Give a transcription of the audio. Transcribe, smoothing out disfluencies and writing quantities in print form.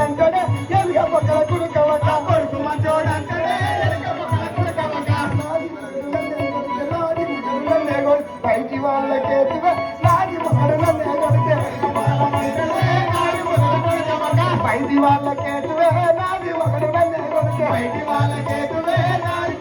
మంచోడంటే ఎలుక పక్కల కుడుకవక కొడుకు మంచోడంటాడే పైకి వాళ్ళకేతివే నాది మొగడు నన్నే కొడితే పైది వాళ్ళకేతివే నాది మొగడు నన్నే కొడితే బయటి వాళ్ళకేతువే నాది